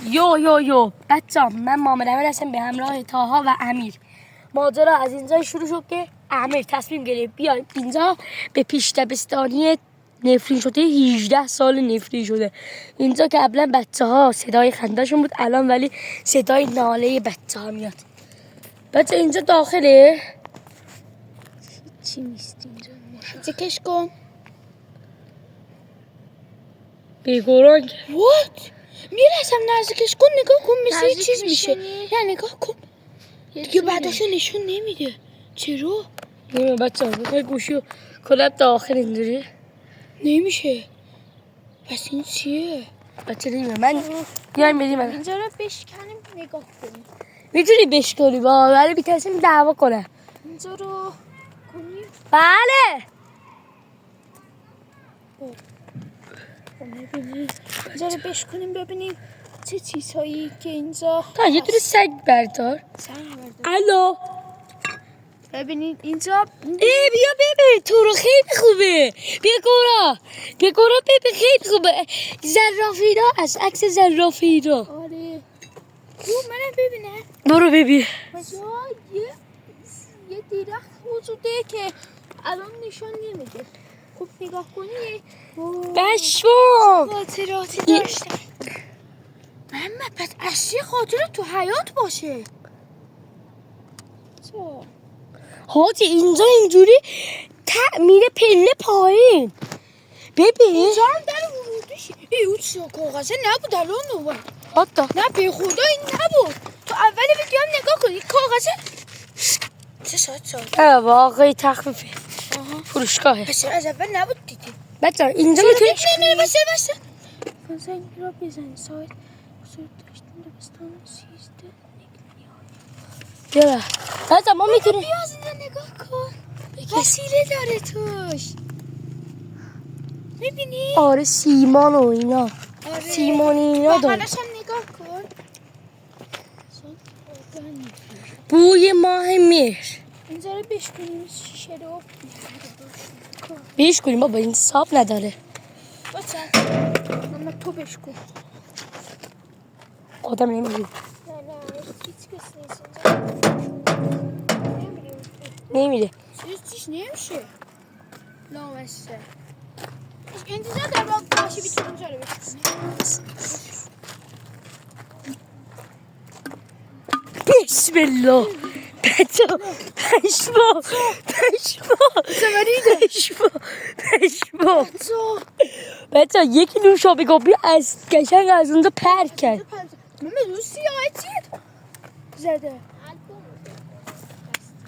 یو بچه‌ها من محمد امیر هستم به همراه طاها و امیر. ماجرا از اینجا شروع شد که امیر تصمیم گرفت بیایم اینجا به پیش دبستانی نفرین شده 18 سال نفرین شده. اینجا که قبلا بچه‌ها صدای خنده‌شون بود، الان ولی صدای ناله بچه‌ها میاد. بچه اینجا داخله چی نیست اینجا چکش کن. بیگوران وات میرسم نزدیکش کن، نگاه کن مثل یه چیز میشه. نه نگاه کن دیگه بعدشو نشون نمیده. چرا؟ نمیدونم بچه ها بخوای گوشی و کلاب داخل اینجوری نمیشه. پس این چیه؟ بچه نمیدونم من بیایم بریم اینجا رو بشکنیم نگاه کنیم. میتونی بشکنی با ولی بیترسیم دعوا کنه. اینجا رو کنیم. بله ببینیم اینجا رو بشکنیم ببینیم چه چیزهایی که اینجا تا یه دونه سگ بردار. الو ببینید اینجا بیا ببین تو رو خیلی خوبه. بیا گورا ببین خیلی خوبه. زرافینا از عکس زرافینا. آره منم ببینم. برو ببین. یه درخت وجوده که الان نشان نمیده. خوب نگاه کنی بشمام خاطراتی داشتن. محمد پس اصلی خاطرات تو حیات باشه. حاجی اینجا اینجوری میره پله پایین. ببین اینجا هم در ورودیشه. اون چیزا کاغذه نبود الان اومد. حتی نه به خدا این نبود. تو اول ویدیو هم نگاه کنی کاغذه چه ساعت واقعی تخفیفه. فروشگاهه. پس از اول نبود دیدی. بچه اینجا میتونی نه بسه زنگ را بزن ساعت داشتیم دبستان 13. بیا بچه ما میتونیم بیاز اینجا نگاه کن. وسیله داره توش. میبینی؟ آره سیمان و اینا. سیمانی اینا داره. بغلش هم نگاه کن. بوی ماه مهر. اینجا رو بشکنیم شیشه رو بیش کنیم بابا این صاف نداره. بچه اما تو بشکن. آدم نمیگه. نه هیچ کس نیست نمیره. چیز نمیشه. نامسته انتظار در واقع باشی بیتون اینجا رو بشکنی. بسم الله. بچه پشما بچه یکی نوشابه گابی از قشنگ از اونجا پر کرد. محمد اون سیاهه چیه زده؟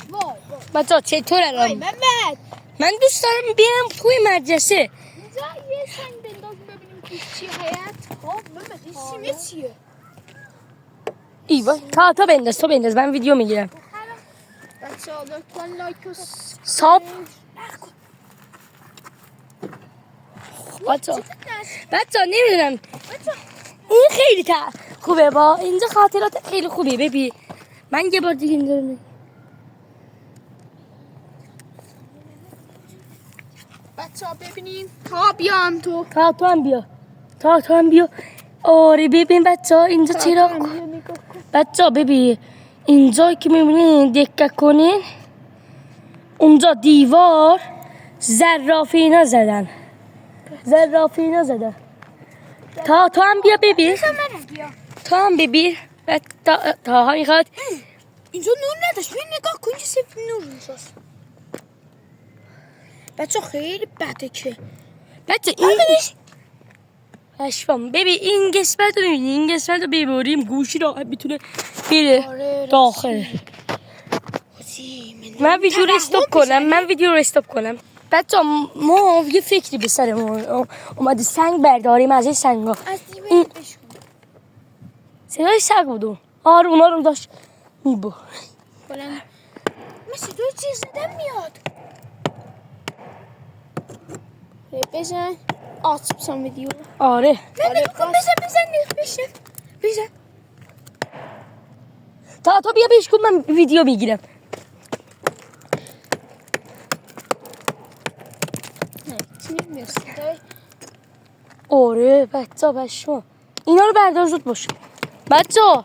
وای بچه چطور الان؟ محمد من دوست دارم بیارم توی مدرسه. اینجا یه سنگ بندازیم ببینیم توش چیه حیات. محمد این سیمه چیه؟ ایوای تا بنداز من ویدیو میگیرم. بچه ها لطفا لایک و ساب بچه نمیدونم این خیلی خوبه با اینجا خاطرات خیلی خوبه. ببین من یه بار دیگه اینجا رو بچه ها ببینیم تا بیام تو تا هم بیا آره ببین بچه ها اینجا چرا بچه ها ببین اینجا که میبینین دقت کنین اونجا دیوار زرافینا زدن تا هم بیا ببین تا هم ببین تا ها میخواد اینجا نور نداشت ببین نگاه کن اینجا صرف نور اینجاست. بچه خیلی بده که بچه این اشفام ببین این قسمت رو ببینی این قسمت رو ببریم گوشی راحت میتونه بره داخل. من ویدیو رو استاپ کنم بچه ما یه فکری به سر ما اومده سنگ برداریم از این سنگ ها. این صدای سگ بودو آره اونا رو داشت میبو مثل دو چیز زدن میاد. بزن آسیب سان ویدیو آره بزن تا بیا بشکن من ویدیو میگیرم. آره بچه بشما اینا رو بردار زود باش. بچه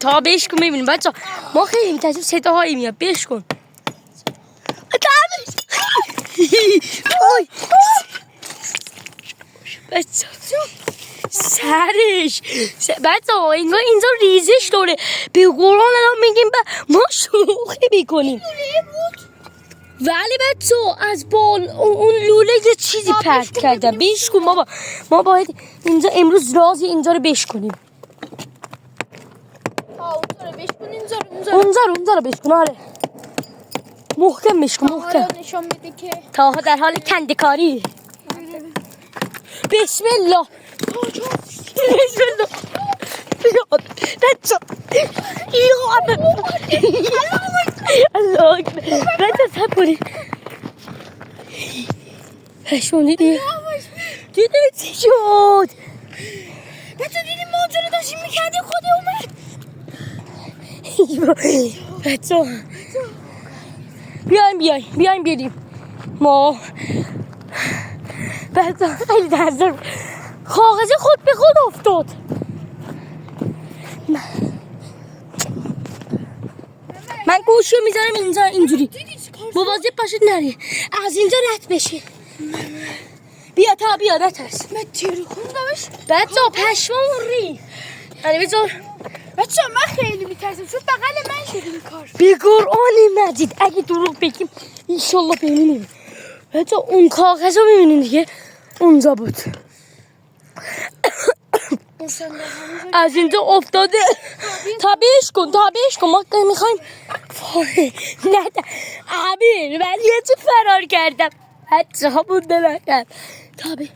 تا بهش کن میبینیم بچه ما خیلی میترسیم صداهایی میاد بهش کن بچه سرش بچه اینجا ریزش داره به قرآن الان میگیم ما شوخی میکنیم ولی بچه از بال اون لوله یه چیزی پرت کردم بیش کن بابا ما باید اینجا امروز رازی اینجا رو بیش کنیم اونجا رو بیش کن آره محکم بیش کن محکم تا در حال کندکاری بسم الله بسم الله بچه الله اکبر بچه سب کنی شون دیدی چی شد بچه دیدی ماجرا داشتیم میکردیم خود اومد بچه بیایم بریم ما بچه خیلی درزر کاغذ خود به خود افتاد من گوشی رو میذارم اینجا اینجوری مواظب باشید نری از اینجا رد بشی بیا نترس من تلفن داشت بچه پشمام ری یعنی بذار بچه من خیلی میترسم چون بغل من شد این کار به قرآن مجید اگه دروغ بگیم انشالله ببینیم بچه اون کاغذ رو میبینیم دیگه اونجا بود از اینجا افتاده تابیش کن ما میخوایم نه امیر من یه چه فرار کردم بچه ها بونده نکرد تابی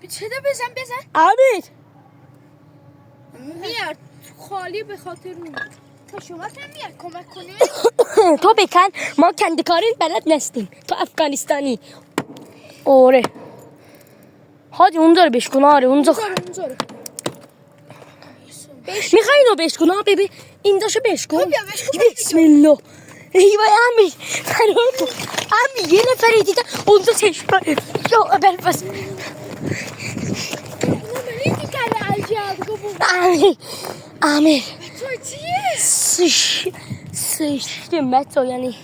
چه ده بزن امیر میاد خالی به خاطر اون تا شما میاد کمک کنی تو بکن ما کندکاری بلد نستیم تو افغانستانی اوره هادی اونجا رو بشکن آره اونجا میخوای اینو بشکن ها ببین اینجاشو بشکن بسم الله ای وای امیر فرار کن امیر یه نفری دیدم اونجا چشم یا بلفس امیر سشتیم بچه یعنی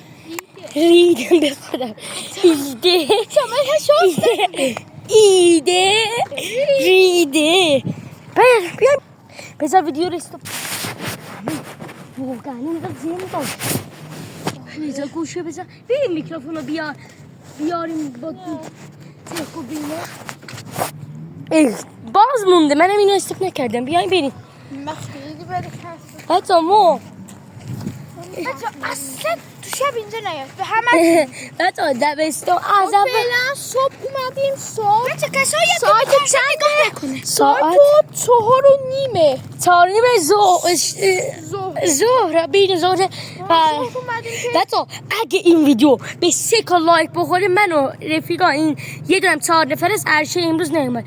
ریدم به خودم ایده ریده بیایم بذار ویدیو رو استاپ واقعا اینجا زیم داشت بذار گوشه بذار بریم میکروفون رو بیاریم با تلخو بینه باز مونده منم اینو استاپ نکردم بیایم بریم خیلی بده حتی ما اصلا تو شب اینجا نیاد به همه حتی دبستان از فعلا صبح اومدیم صبح بچه کسایی ساعت چند نکنه ساعت 4:30 ظهر بین ظهر حتی اگه این ویدیو به 3 لایک بخوره من و رفیقا این یه دونم 4 نفر از عرشه امروز نیومد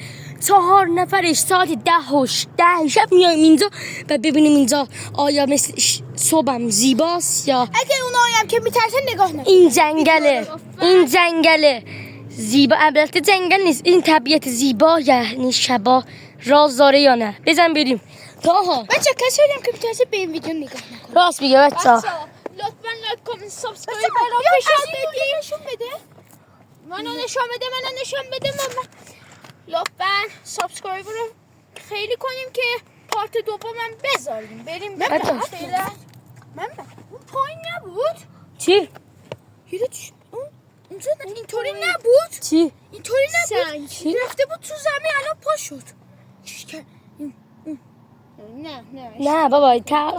4 نفرش ساعت 10 شب میایم اینجا و ببینیم اینجا آیا مثل صبحم زیباست یا اگه اونایی هم که میترسن نگاه نکن این جنگله زیبا البته جنگل نیست این طبیعت زیبا یعنی شبا راز داره یا نه بزن بریم تاها بچه کسی هم که میترسه به این ویدیو نگاه نکن راست میگه بچه لطفا لایک کامنت سابسکرایب نشون بده منو نشون بده لطفا سابسکرایب رو خیلی کنیم که پارت دومم بذاریم بریم من اون پایین نبود چی؟ اونجا اینطوری نبود چی؟ اینطوری نبود رفته بود تو زمین الان پا شد نه بابا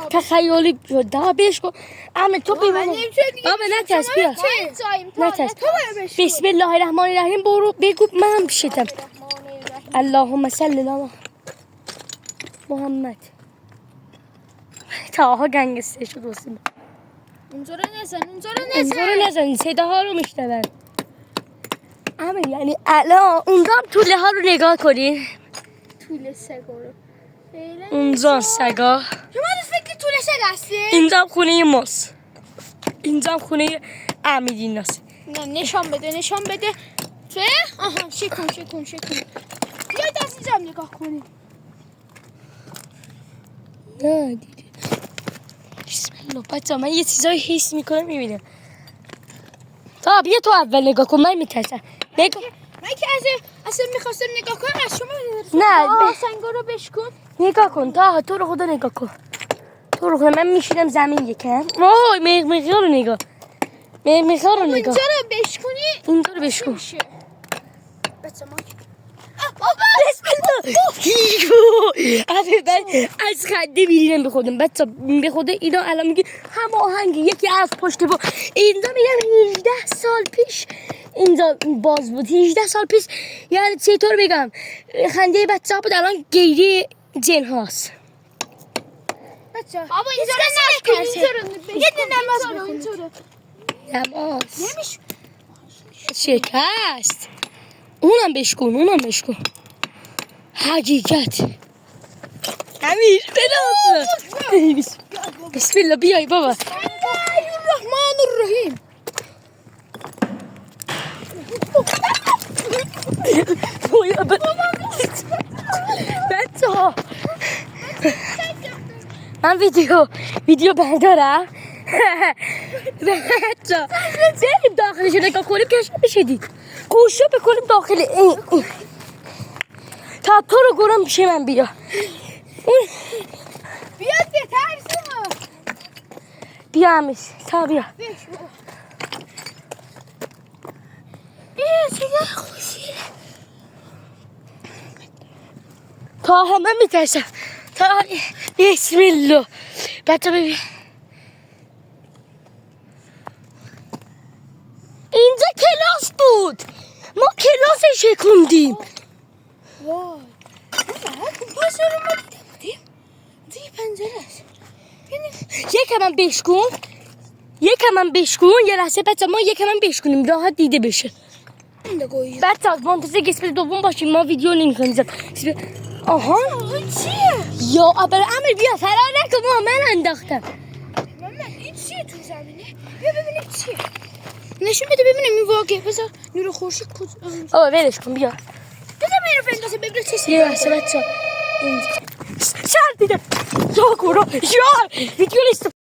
تخیلی دا بیش کن اما تو بی بابا نترس بیا نترس بسم الله الرحمن الرحیم برو بگو منم پیشتم اللهم صل علی محمد تاها گنگسته شد واسه اونجا رو نزن صداها رو میشنون اما یعنی الان اونجا هم طوله ها رو نگاه کنین طول سگا رو اونجا سگا شما فکر طول سگ هستی؟ اینجا هم خونه ماست اینجا هم خونه امیدین هست نه نشان بده لطفه آها شکن بیاید عزیزم نگاه کنید نه دیدی بسم الله بچه من یه چیزایی حس میکنم میبینم تا بیا تو اول نگاه کن من میترسم نگاه من که اصلا میخواستم نگاه کنم از شما نه سنگا رو بشکن نگاه کن تا تو رو خدا نگاه کن تو رو خدا من میشینم زمین یکم وای مغمغی رو نگاه مغمغی رو نگاه اینجا رو بشکنی اینجا رو بشکن میشه بچه ما بسم الله آفه من از خنده میرینم به خودم بچه به خدا اینا الان میگه هم آهنگ یکی از پشت با اینجا میگم 18 سال پیش اینجا باز بود 18 سال پیش یعنی چطور بگم خنده بچه ها بود الان گیری جن هاست بچه بابا اینجا رو نشکن یه نماز بخونید نماز نمیشه شکست اونم بشکن حقیقت امیر بنام بسم الله بیای بابا الرحمن الرحیم بچه ها من ویدیو بردارم بچه ها بریم داخلش نگاه کنیم کشم بشدید گوشه بکنیم داخل این تا تو رو گرم بشه من بیا بیاد به ترسم بیا همیش تا بیا چقدر خوشی تا همه میترسم تا بسم الله بچه ببین اینجا کلاس بود ما کلاس شکوندیم وای پس رو ما دیده بودیم دیگه پنجره است یکم هم بشکن یه لحظه بچه ما یکم هم بشکنیم راحت دیده بشه بچه ها منتظر قسمت دوم باشیم ما ویدیو نمی‌کنیم آها چیه؟ یا ابر امیر بیا فرار نکن من انداختم مامان این چیه تو زمینه؟ بیا ببینیم چیه نشون بده ببینیم این واقعه بذار نور خورشید کجا آه ولش کن بیا بذار من رو بندازه ببینیم چه یه لحظه بچه ها شر دیدم یا گورا یا ویدیو لیست